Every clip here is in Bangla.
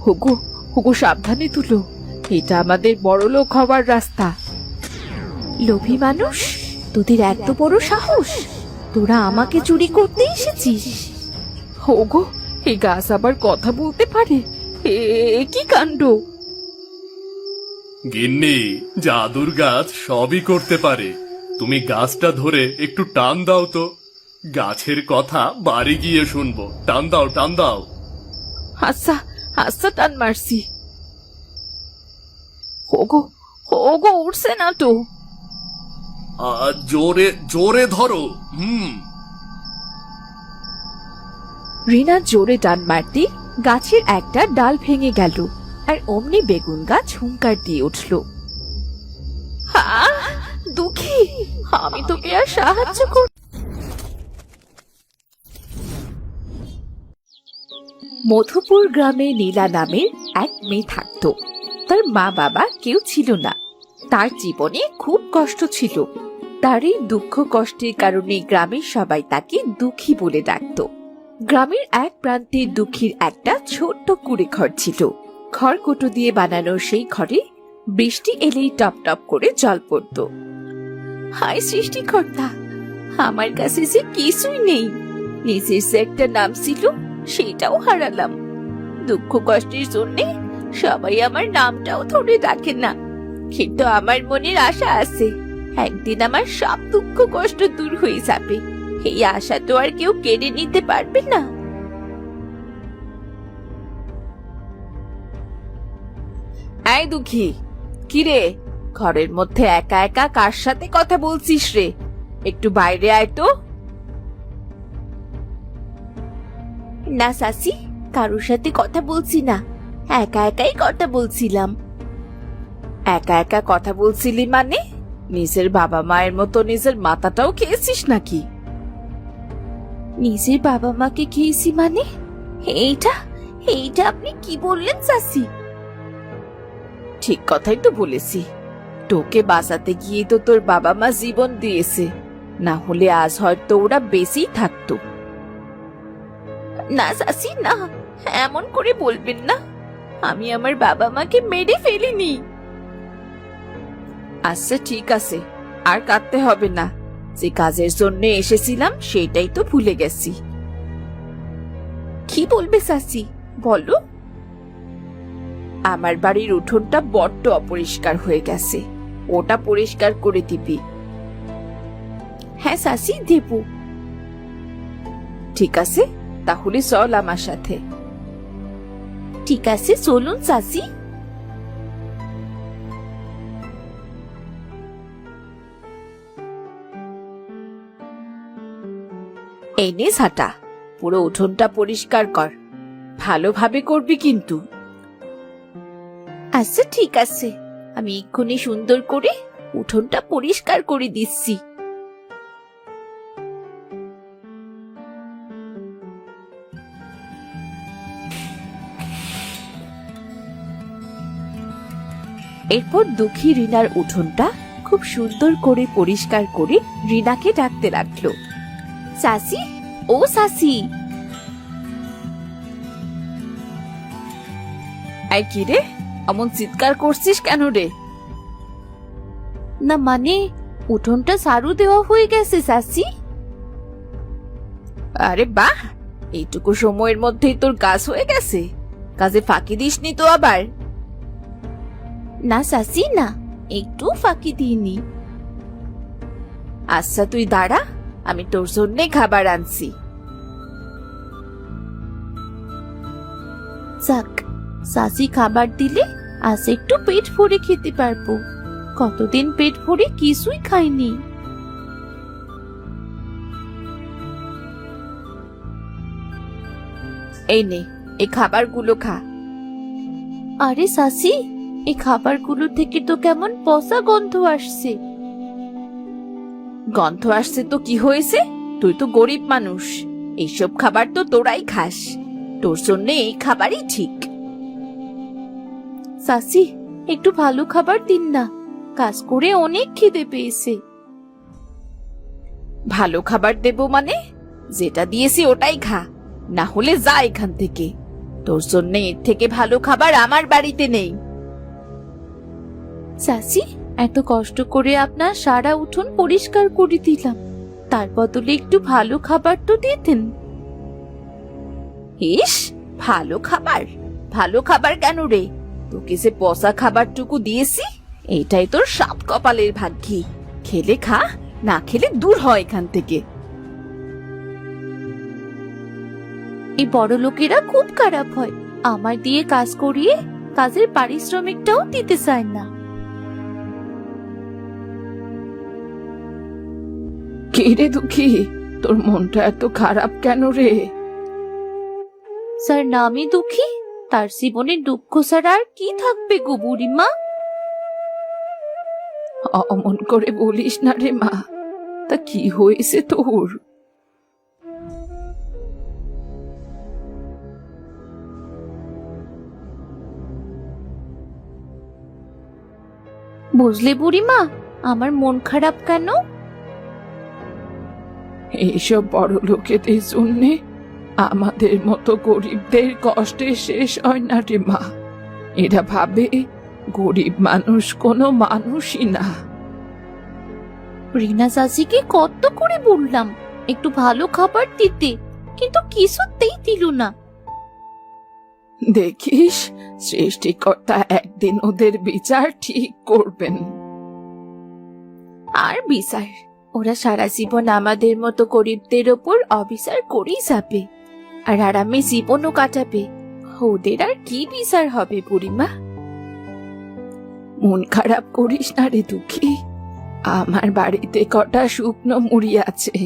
হুগু হুগু সাবধানে তুলো, এটা আমাদের বড়লোক হবার রাস্তা। লোভী মানুষ, তোদের এত বড় সাহস! তোরা আমাকে চুরি করতে এসেছিস? ওগো, এই গাছ আবার কথা বলতে পারে? এ কি কাণ্ড! গিন্নি, জাদুর গাছ সবই করতে পারে। তুমি গাছটা ধরে একটু টান দাও তো, গাছের কথা বাড়ি গিয়ে শুনবো। টান দাও, টান দাও। আচ্ছা আচ্ছা, টান মারছি। ওগো ওগো, উঠছে না তো। জোরে জোরে ধরো। রিনা জোরে টান মারতে গাছের একটা ডাল ভেঙে গেল, আর অমনি বেগুন গাছ হুঙ্কার দিয়ে উঠল। দুঃখী, আমি তোকে আর সাহায্য কর। মধুপুর গ্রামে নীলা নামের এক মেয়ে থাকত। তার মা বাবা কেউ ছিল না। তার জীবনে খুব কষ্ট ছিল। তার এই দুঃখ কষ্টের কারণে গ্রামের সবাই তাকে দুঃখী বলে ডাকত। গ্রামের এক প্রান্তে দুঃখীর একটা ছোট্ট কুঁড়ে ঘর ছিল। খড়কুটো দিয়ে বানানো সেই ঘরে বৃষ্টি এলেই টপ টপ করে জল পড়ত। হায় সৃষ্টিকর্তা, আমার কাছে যে কিছুই নেই। নিজের যে একটা নাম ছিল সেটাও হারালাম। দুঃখ কষ্টের জন্যে সবাই আমার নামটাও ধরে ডাকে না, কিন্তু আমার মনের আশা আছে একদিন আমার সব দুঃখ কষ্ট দূর হয়ে যাবে। এই আশা তো আর কেউ কেড়ে নিতে পারবে না। এই দুঃখী, কিরে, ঘরের মধ্যে একা একা কার সাথে কথা বলছিস রে? একটু বাইরে আয় তো। না সাসি, কারোর সাথে কথা বলছি না, একা একাই কথা বলছিলাম। একা একা কথা বলছিলি মানে? নিজের বাবা মায়ের মতো নিজের মাথাটাও খেয়েছিস নাকি? নিজের বাবা মাকে খেয়েছি মানে? এইটা এইটা আপনি কি বললেন সাসি? ঠিক কথাই তো বলেছি। তোকে বাঁচাতে গিয়ে তো তোর বাবা মা জীবন দিয়েছে, না হলে আজ হয়তো ওরা বেঁচেই থাকতো। না সাসি, না, এমন করে বলবেন না। আমি আমার বাবা মাকে মেরে ফেলিনি। আচ্ছা ঠিক আছে, আর কাঁদতে হবে না। যে কাজের জন্য এসেছিলাম সেটাই তো ভুলে গেছি। কি বলবে সাসি, বলো। আমার বাড়ির উঠোনটা বড্ড অপরিষ্কার হয়ে গেছে, ওটা পরিষ্কার করে দিবি। হ্যাঁ সাসি, দেব। ঠিক আছে, তাহলে চল আমার সাথে। ঠিক আছে, চলুন সাসি। এই নে ঝাঁটা, পুরো উঠোনটা পরিষ্কার কর, ভালোভাবে করবি কিন্তু। আচ্ছা ঠিক আছে, আমি এক্ষুনি সুন্দর করে উঠোনটা পরিষ্কার করে দিচ্ছি। এরপর দুঃখী রিনার উঠোনটা খুব সুন্দর করে পরিষ্কার করে রিনাকে ডাকতে লাগলো। সাসি, ও সাসি। এই কি রে, এমন চিৎকার করছিস কেন রে? না মানে, উঠোনটা ঝাড়ু দেওয়া হয়ে গেছে সাসি। আরে বাহ, এইটুকু সময়ের মধ্যেই তোর কাজ হয়ে গেছে। কাজে ফাঁকি দিসনি তো আবার? না সাসি, না, একটু ফাঁকি দিইনি। আচ্ছা তুই দাঁড়া, আমি তোর জন্যে খাবার আনছি। যাক, সাসি খাবার দিলে আজ একটু পেট ভরে খেতে পারবো। কতদিন পেট ভরে কিছুই খাইনি। এই নে, এই খাবারগুলো খা। আরে সাসি, এই খাবারগুলো থেকে তো কেমন পচা গন্ধ আসছে। গন্ধ আসছে তো কি হয়েছে? তুই তো গরিব মানুষ, এইসব খাবার তো তোরাই খাস, তোর জন্য এই খাবারই ঠিক। সাসি, একটু ভালো খাবার দিন না, কাজ করে অনেক খিদে পেয়েছে। ভালো খাবার দেব মানে? যেটা দিয়েছি ওটাই খা, না হলে যা এখান থেকে। তোর জন্য এর থেকে ভালো খাবার আমার বাড়িতে নেই। চাচি, এত কষ্ট করে আপনার সারা উঠোন পরিষ্কার করে দিলাম, তার বদলে একটু ভালো খাবার তো দিতেন। ইস, ভালো খাবার? ভালো খাবার কেন রে? তোকে যে পচা খাবারটুকু দিয়েছি, এটাই তোর সাত কপালের ভাগ্যি। খেলে খা, না খেলে দূর হয় এখান থেকে। এই বড় লোকেরা খুব খারাপ হয়, আমার দিয়ে কাজ করিয়ে কাজের পারিশ্রমিকটাও দিতে চায় না। কি রে দুঃখী, তোর মনটা এত খারাপ কেন রে? স্যার, নামই দুঃখী, তার জীবনে দুঃখ ছাড়া আর কি থাকবে গো বুড়িমা? অমন করে বলিস না রে মা, তা কি হয়েছে তোর? বুঝলে বুড়িমা, আমার মন খারাপ কেন? এইসব বড় লোকেদের জন্যে আমাদের মতো গরিবদের কষ্টে শেষ হয় না রে মা। এরা ভাবে গরিব মানুষ কোনো মানুষই না। রিনা চাচিকে কত করে বললাম একটু ভালো খাবার দিতে, কিন্তু কিছুতেই দিল না। দেখিস, সৃষ্টিকর্তা একদিন ওদের বিচার ঠিক করবেন। আর বিচার? ওরা সারা জীবন আমাদের মতো গরিবদের ওপর অবিচার করেই যাবে, আর আরামে জীবনও কাটাবে। ওদের আর কি বিচার হবে বুড়িমা? মন খারাপ করিস না রে দুঃখী, আমার বাড়িতে কটা শুকনো মুড়ি আছে,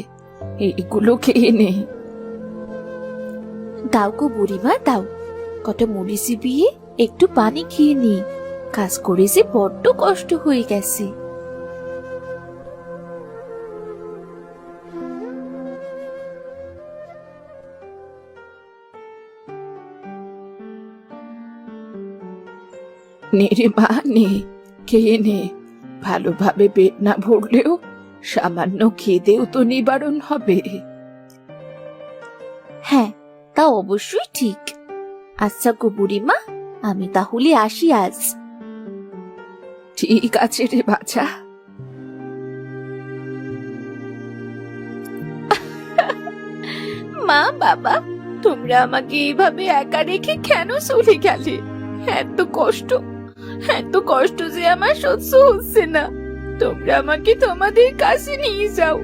এইগুলো খেয়ে নে। দাও গো বুড়িমা, দাও। কটা মুড়ি চিবিয়ে একটু পানি খেয়ে নি, কাজ করে যে বড্ড কষ্ট হয়ে গেছে। নে রে মা, নে, খেয়ে নে। ভালোভাবে পেট না ভরলেও সামান্য খিদেও তো নিবারণ হবে। হ্যাঁ, তা অবশ্যই ঠিক। আচ্ছা গো বুড়িমা, আমি তাহলে আসি আজ। ঠিক আছে রে বাছা। মা, বাবা, তোমরা আমাকে এইভাবে একা রেখে কেন চলে গেলে? এত কষ্ট যে আমার সহ্য হচ্ছে না। তোমরা আমাকে তোমাদের কাছে নিয়ে যাও,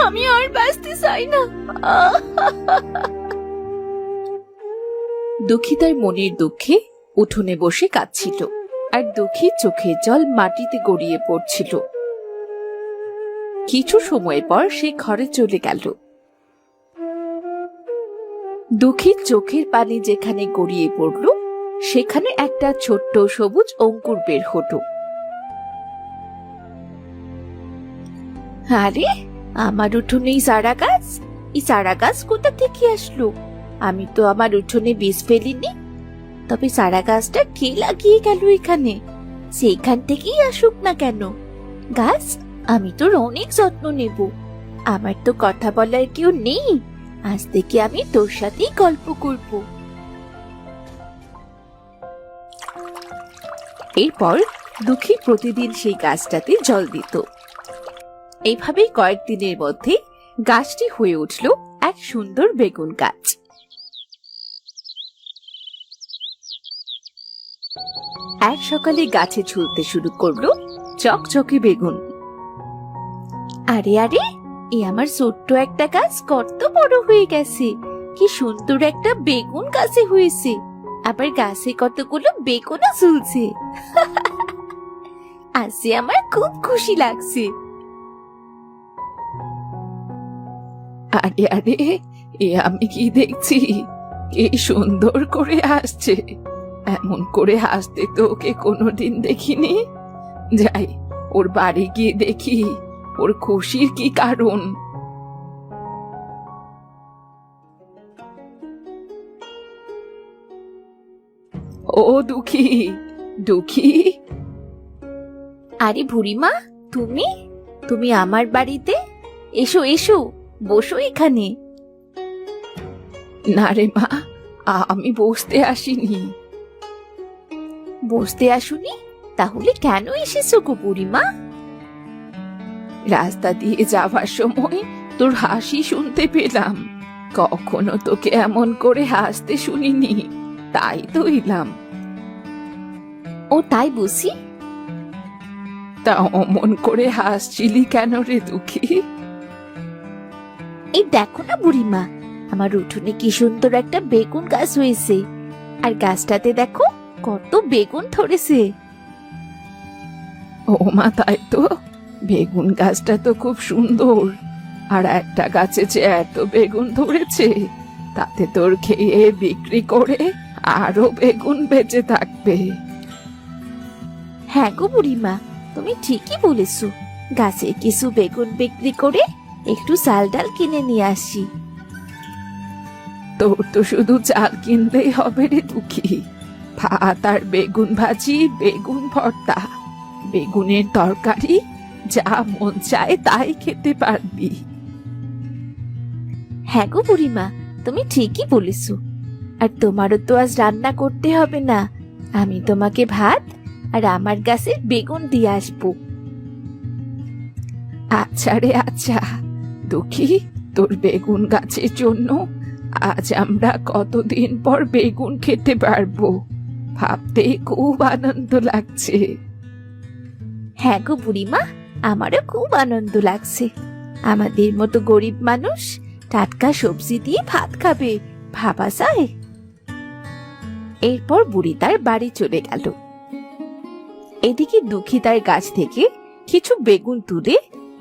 আমি আর বাঁচতে চাই না। দুঃখী তার মনের দুঃখে উঠোনে বসে কাঁদছিল, আর দুঃখী চোখের জল মাটিতে গড়িয়ে পড়ছিল। কিছু সময় পর সে ঘরে চলে গেল। দুঃখীর চোখের পানি যেখানে গড়িয়ে পড়ল, সেখানে একটা ছোট্ট সবুজ অঙ্কুর বের হতো। আরে, আমার উঠোনে এই চারা গাছ! এই চারা গাছ কোথা থেকে আসলো? আমি তো আমার উঠোনে বীজ ফেলিনি। তবে চারা গাছটা কে লাগিয়ে গেল এখানে? সেইখান থেকেই আসুক না কেন। গাছ, আমি তোর অনেক যত্ন নেব। আমার তো কথা বলার কেউ নেই, আজ থেকে আমি তোর সাথেই গল্প করব। এরপর দুঃখী প্রতিদিন সেই গাছটাতে জল দিত। এইভাবেই কয়েকদিনের মধ্যে গাছটি হয়ে উঠল এক সুন্দর বেগুন গাছ। এক সকালে গাছে ঝুলতে শুরু করলো চকচকে বেগুন। আরে আরে, আমার ছোট্ট একটা গাছ কত বড় হয়ে গেছে! কি সুন্দর একটা বেগুন গাছে হয়েছে, আবার গাছে কতগুলো বেগুনও ঝুলছে। আজ যে আমার খুব খুশি লাগছে। আরে আরে, আমি কি দেখছি? কি সুন্দর করে হাসছে! এমন করে হাসতে তো ওকে কোনোদিন দেখিনি। যাই, ওর বাড়ি গিয়ে দেখি ওর খুশির কি কারণ। ও দুঃখী, দুঃখী! আরে বুড়িমা, তুমি আমার বাড়িতে? এসো এসো, বসো এখানে। না রে মা, আমি বসতে আসিনি। বসতে আসুনি? তাহলে কেন এসেছো গো বুড়িমা? রাস্তা দিয়ে যাওয়ার সময় তোর হাসি শুনতে পেলাম। কখনো তোকে এমন করে হাসতে শুনিনি, তাই তো এলাম। ও তাই বুঝি? তা অমন করে হাসছিলি কেন রে দুঃখী? এই দেখো না বুড়িমা, আমার উঠোনে কি সুন্দর একটা বেগুন গাছ হয়েছে, আর গাছটাতে দেখো কত বেগুন ধরেছে। ও মা, তাই তো, বেগুন গাছটা তো খুব সুন্দর। আর একটা গাছে যে এত বেগুন ধরেছে, তাতে তোর খেয়ে বিক্রি করে আরো বেগুন বেঁচে থাকবে। হ্যাঁ গো বুড়িমা, তুমি ঠিকই বলেছো। গাছে কিছু বেগুন বিক্রি করে একটু চাল ডাল কিনে নিয়ে আসি। তোর তো শুধু চাল কিনলেই হবে রে দুঃখী। ভাত আর বেগুন ভাজি, বেগুন ভর্তা, বেগুনের তরকারি, যা মন চায় তাই খেতে পারবি। হ্যাঁ গো বুড়িমা, তুমি ঠিকই বলেছো। আর তোমারও তো আজ রান্না করতে হবে না, আমি তোমাকে ভাত আর আমার গাছের বেগুন দিয়ে আসবো। আচ্ছা রে আচ্ছা দুঃখী, তোর বেগুন গাছের জন্য আজ আমরা কতদিন পর বেগুন খেতে পারবো, ভাবতে খুব আনন্দ লাগছে। হ্যাঁ গো বুড়িমা, আমারও খুব আনন্দ লাগছে। আমাদের মতো গরিব মানুষ টাটকা সবজি দিয়ে ভাত খাবে, ভাবা যায়? এরপর বুড়ি তার বাড়ি চলে গেল। এদিকে দুঃখী তার গাছ থেকে কিছু বেগুন তুলে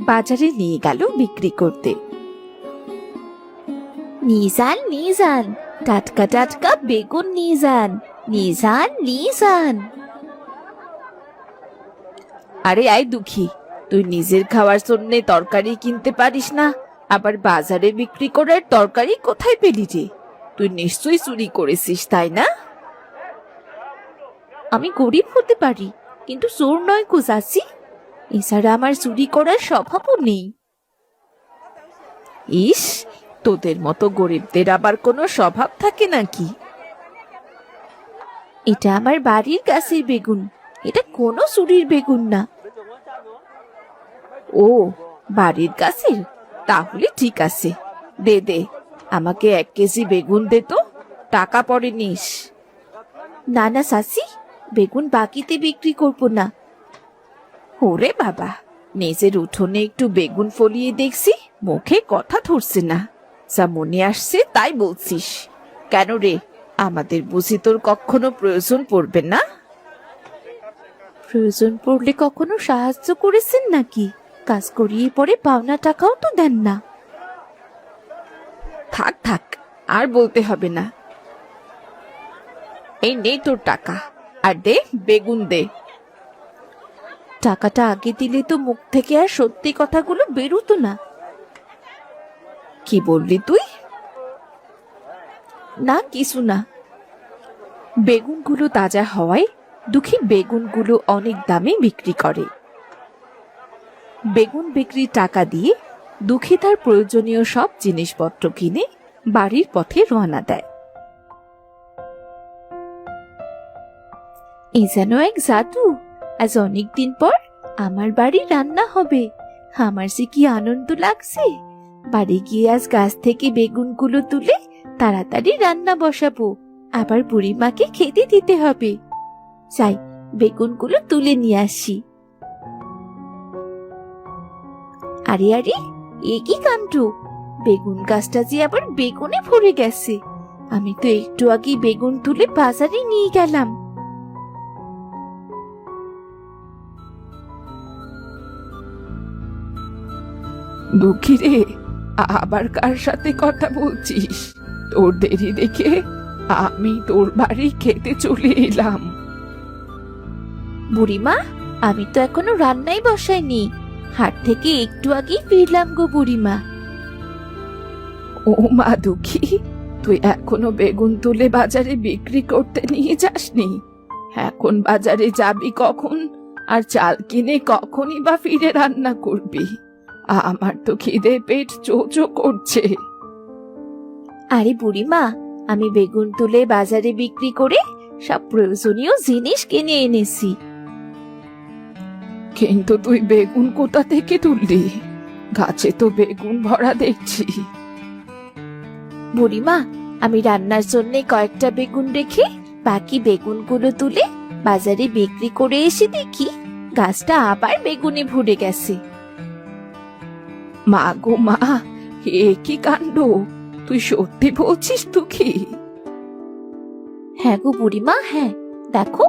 বাজারে নিয়ে গেল বিক্রি করতে। নিয়ে যান, নিয়ে যান, টাটকা টাটকা বেগুন নিয়ে যান, নিয়ে যান, নিয়ে যান। আরে আয় দুঃখী, তুই নিজের খাওয়ার জন্য তরকারি কিনতে পারিস না, আবার বাজারে বিক্রি করার তরকারি কোথায় পেলি রে? তুই নিশ্চয়ই চুরি করেছিস, তাই না? আমি গরিব হতে পারি, কিন্তু চোর নয় গো চাচি। এছাড়া আমার চুরি করার স্বভাবও নেই। ইস, তোদের মতো গরিবদের আবার কোনো স্বভাব থাকে নাকি? এটা আমার বাড়ির গাছের বেগুন, এটা কোনো চুরির বেগুন না। ও, বাড়ির গাছের? তাহলে ঠিক আছে, দে দে, আমাকে 1 কেজি বেগুন দে তো, টাকা পরে নিস। না না চাচি, বেগুন বাকিতে বিক্রি করবো না। ওরে বাবা, নিজের উঠোনে একটু বেগুন ফলিয়ে দেখছি, মুখে কথা ধরছে না, যা মনে আসছে তাই বলছিস। কেন রে, আমাদের বুঝি তোর কখনো প্রয়োজন পড়বে না? প্রয়োজন পড়লে কখনো সাহায্য করেছেন নাকি? কাজ করিয়ে পরে পাওনা টাকাও তো দেন না। থাক থাক, আর বলতে হবে না। এই নে তোর টাকা, আর দে বেগুন দে। টাকাটা আগে দিলে তো মুখ থেকে আর সত্যি কথাগুলো বেরোতো না। কি বললি তুই? না কিছু না। বেগুনগুলো তাজা হওয়ায় দুঃখী বেগুনগুলো অনেক দামে বিক্রি করে। বেগুন বিক্রির টাকা দিয়ে দুঃখী তার প্রয়োজনীয় সব জিনিসপত্র কিনে বাড়ির পথে রওনা দেয়। এ যেন এক জাদু, আজ অনেকদিন পর আমার বাড়ি রান্না হবে। আমার যে কি আনন্দ লাগছে। বাড়ি গিয়ে আজ গাছ থেকে বেগুনগুলো তুলে তাড়াতাড়ি রান্না বসাবো, আবার বুড়িমাকে খেতে দিতে হবে। যাই, বেগুনগুলো তুলে নিয়ে আসি। আরে আরে, এ কি কাণ্ড! বেগুন গাছটা যে আবার বেগুনে ভরে গেছে। আমি তো একটু আগে বেগুন তুলে বাজারে নিয়ে গেলাম। দুঃখী রে, আবার কার সাথে কথা বলছিস? তোর দেরি দেখে আমি তোর বাড়ি খেতে চলে এলাম। বুড়িমা, আমি তো এখনো রান্নাই বসাইনি, হাট থেকে একটু আগেই ফিরলাম গো বুড়িমা। ও মা দুঃখী, তুই এখনো বেগুন তুলে বাজারে বিক্রি করতে নিয়ে যাসনি? এখন বাজারে যাবি কখন, আর চাল কিনে কখনই বা ফিরে রান্না করবি? আমার তো খিদে পেট চো চো করছে। আরে বুড়িমা, আমি বেগুন তুলে বাজারে বিক্রি করে সব প্রয়োজনীয় জিনিস কিনে এনেছি। কিন্তু তুই বেগুন কোথা থেকে তুললি? গাছে তো বেগুন ভরা দেখছি। বুড়িমা, আমি রান্নার জন্য কয়েকটা বেগুন রেখে বাকি বেগুনগুলো তুলে বাজারে বিক্রি করে এসে দেখি গাছটা আবার বেগুনে ভরে গেছে। মা গো মা, এ কি কাণ্ড! তুই সত্যি বলছিস দুঃখী? হ্যাঁ গো বুড়িমা, হ্যাঁ। দেখো,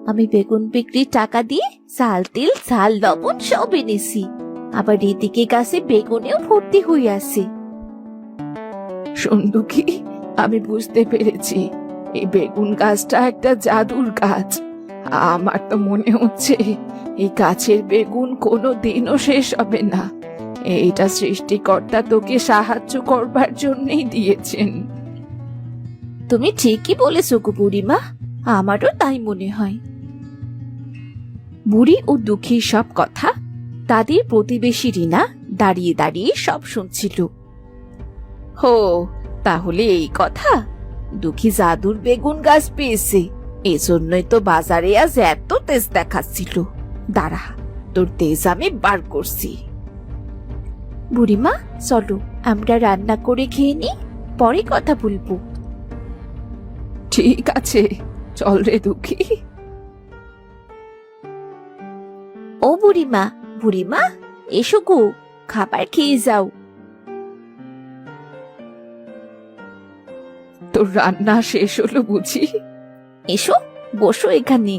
আমি বেগুন বিক্রির টাকা দিয়ে চাল, তেল, ঝাল, লবণ সব এনেছি। আবার এদিকে গাছে বেগুনেও ভর্তি হয়ে আছে। শোন দুঃখী, আমি বুঝতে পেরেছি এই বেগুন গাছটা একটা জাদুর গাছ। আমার তো মনে হচ্ছে এই গাছের বেগুন কোনো দিনও শেষ হবে না। এইটা সৃষ্টিকর্তা তোকে সাহায্য করবার জন্যই দিয়েছেন। তুমি ঠিকই বলেছো গো বুড়িমা, আমারও তাই মনে হয়। বুড়ি ও দুঃখীর সব কথা তাদের প্রতিবেশী রিনা দাঁড়িয়ে দাঁড়িয়ে সব শুনছিল। হো, তাহলে এই কথা! দুঃখী জাদুর বেগুন গাছ পেয়েছে, এজন্যই তো বাজারে আজ এত তেজ দেখাচ্ছিল। দাঁড়া, তোর তেজ আমি বার করছি। বুড়িমা, চলো আমরা রান্না করে খেয়ে নি, পরে কথা বলবো। ঠিক আছে, চল রে দুঃখী। ও বুড়িমা, বুড়িমা, এসো গো, খাবার খেয়ে যাও। তোর রান্না শেষ হলো বুঝি? এসো, বসো এখানে।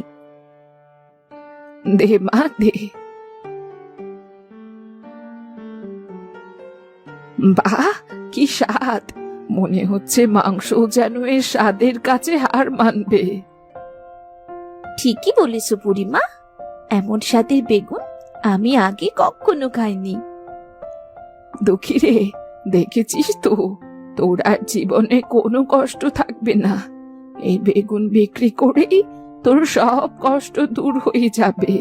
দে মা, দে। বাহ, কি স্বাদ! মনে হচ্ছে মাংস যেন এর স্বাদের কাছে হার মানবে। ঠিকই বলেছো বুড়িমা, এমন স্বাদের বেগুন আমি আগে কখনো খাইনি। দুঃখী রে, দেখেছিস তো, তোর আর জীবনে কোনো কষ্ট থাকবে না। এই বেগুন বিক্রি করেই তোর সব কষ্ট দূর হয়ে যাবে।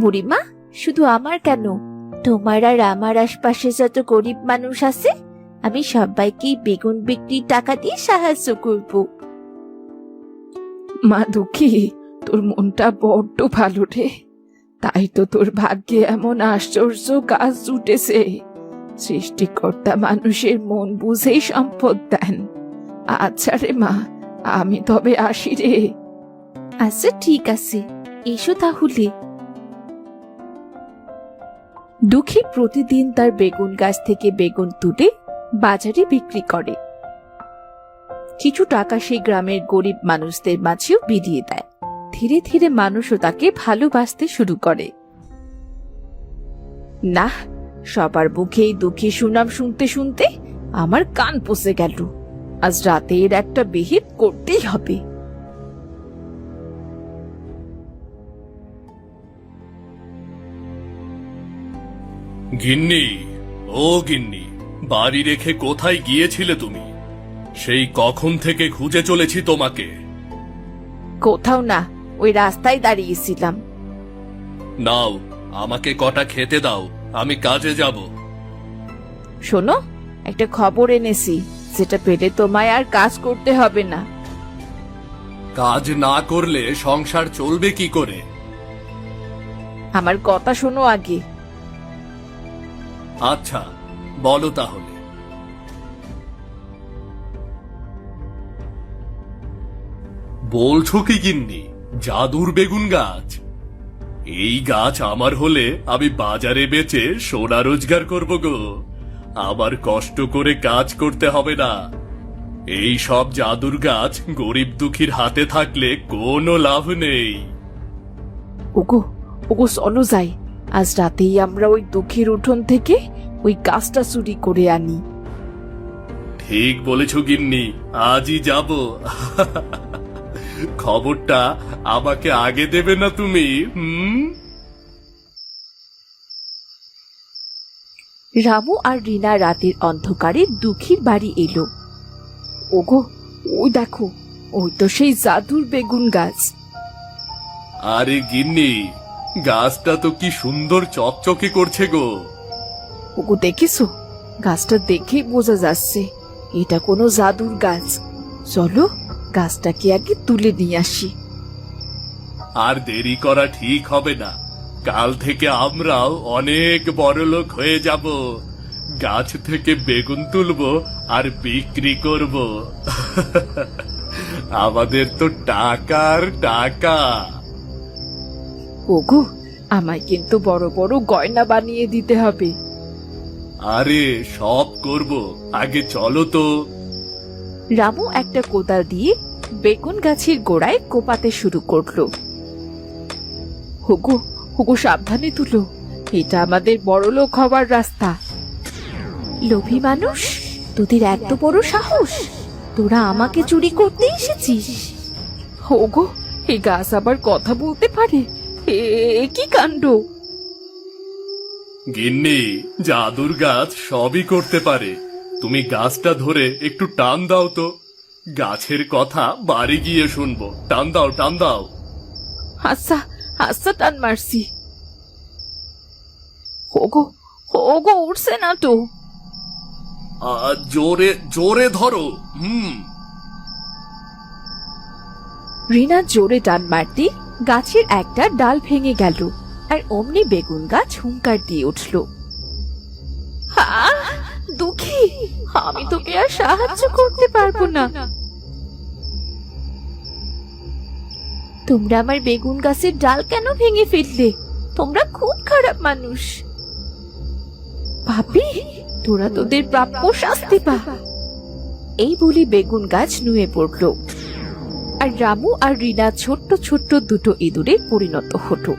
বুড়িমা, শুধু আমার কেন, তোমার আর আমার আশপাশে যত গরিব মানুষ আছে, আমি সবাইকে বেগুন বিক্রির টাকা দিয়ে সাহায্য করব। মা দুঃখী, তোর মনটা বড্ড ভালো রে। তাই তো তোর ভাগ্যে এমন আশ্চর্য কাজ জুটেছে। সৃষ্টিকর্তা মানুষের মন বুঝেই সম্পদ দেন। আচ্ছা রে মা, আমি তবে আসি রে। আচ্ছা ঠিক আছে, এসো তাহলে। দুঃখী প্রতিদিন তার বেগুন গাছ থেকে বেগুন তুলে বাজারে বিক্রি করে। কিছু টাকা সেই গ্রামের গরিব মানুষদের মাঝেও বিলিয়ে দেয়। ধীরে ধীরে মানুষও তাকে ভালোবাসতে শুরু করে। না, সবার মুখেই দুঃখী সুনাম শুনতে শুনতে আমার কান পচে গেল। আজ রাতে এর একটা বিহিত করতেই হবে। গিন্নি, ও গিন্নি, বাড়ি রেখে কোথায় গিয়েছিলে তুমি? সেই কখন থেকে খুঁজে চলেছি তোমাকে। কোথাও না, ওই রাস্তায় দাঁড়িয়েছিলাম। নাও, আমাকে কটা খেতে দাও, আমি কাজে যাব। শোনো, একটা খবর এনেছি, যেটা পেলে তোমায় আর কাজ করতে হবে না। কাজ না করলে সংসার চলবে কি করে? আমার কথা শোনো আগে। আচ্ছা, বলো তাহলে। বলছো কি গিন্নি, জাদুর বেগুন গাছ? এই গাছ আমার হলে আমি বাজারে বেচে সোনা রোজগার করব গো। আবার কষ্ট করে কাজ করতে হবে না। এই সব জাদুর গাছ গরিব দুঃখীর হাতে থাকলে কোনো লাভ নেই। ওগো, ওগো, চলো যাই। আজ রাতেই আমরা ওই দুঃখীর উঠোন থেকে ওই গাছটা চুরি করে আনি। ঠিক বলেছ গিন্নি, আজই যাব। খবরটা আমাকে আগে দেবে না তুমি? রামু আর রিনা রাতের অন্ধকারে দুঃখীর বাড়ি এলো। ওগো, ওই দেখো, ওই তো সেই জাদুর বেগুন গাছ। আরে গিন্নি, গাছটা তো কি সুন্দর চকচকে করছে গো। ওগো, দেখেছো? গাছটা দেখেই বোঝা যাচ্ছে এটা কোনো জাদুর গাছ। চলো গাছটাকে আগে তুলে নিয়ে আসি। আর দেরি করা ঠিক হবে না, কাল থেকে আমরাও অনেক বড়লোক হয়ে যাব। গাছ থেকে বেগুন তুলবো আর বিক্রি করব। আমাদের তো টাকার টাকা। ওগো, আমায় কিন্তু বড় বড় গয়না বানিয়ে দিতে হবে। আরে সব করব, আগে চলো তো। রামু একটা কোদাল দিয়ে বেগুন গাছের গোড়ায় কোপাতে শুরু করলো। হুগু হুগু সাবধানে তুলো, এটা আমাদের বড়লোক হওয়ার রাস্তা। লোভী মানুষ, তোদের এত বড় সাহস! তোরা আমাকে চুরি করতে এসেছিস? ওগো, এই গাছ আবার কথা বলতে পারে? কি কাণ্ড! গিন্নি, জাদুর গাছ সবই করতে পারে। তুমি গাছটা ধরে একটু টান দাও তো, গাছের কথা বাড়ি গিয়ে শুনবো। টান দাও, টান দাও। আচ্ছা আচ্ছা, টান মারছি। ওগো ওগো, উঠছে না তো। জোরে জোরে ধরো। রিনা জোরে টান মারতে গাছের একটা ডাল ভেঙে গেল, আর অমনি বেগুন গাছ হুঙ্কার দিয়ে উঠল। দুঃখী, আমি তোকে আর সাহায্য করতে পারবো না। তোমরা আমার বেগুন গাছের ডাল কেন ভেঙে ফেললে? তোমরা খুব খারাপ মানুষ। ভাবি, তোরা তোদের প্রাপ্য শাস্তি পা। এই বলে বেগুন গাছ নুয়ে পড়ল, আর রামু আর রিনা ছোট্ট ছোট্ট দুটো ইঁদুরে পরিণত হলো।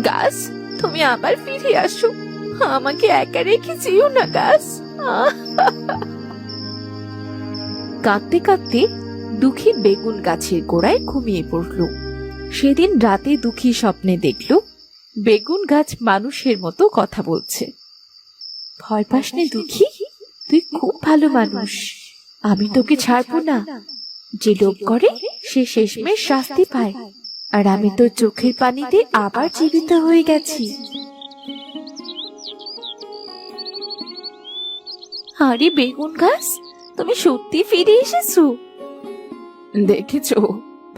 গাছ, তুমি আবার ফিরে আসো, আমাকে একা রেখে যেও না গাছ। কাঁদতে কাঁদতে দুঃখী বেগুন গাছের গোড়ায় ঘুমিয়ে পড়ল। সেদিন রাতে দুঃখী স্বপ্নে দেখল বেগুন গাছ মানুষের মতো কথা বলছে। ভয় পাস নে দুঃখী, তুই খুব ভালো মানুষ, আমি তোকে ছাড়বো না। যে লোভ করে সে শেষমেশ শাস্তি পায়, আর আমি তোর চোখের পানিতে আবার জীবিত হয়ে গেছি। আরে বেগুন গাছ, তুমি সত্যি ফিরে এসেছো? দেখেছো,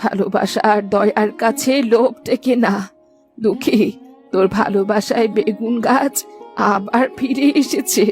ভালোবাসা আর দয়ার কাছে লোভ টেকে না। দুঃখী, তোর ভালোবাসায় বেগুন গাছ আবার ফিরে এসেছে।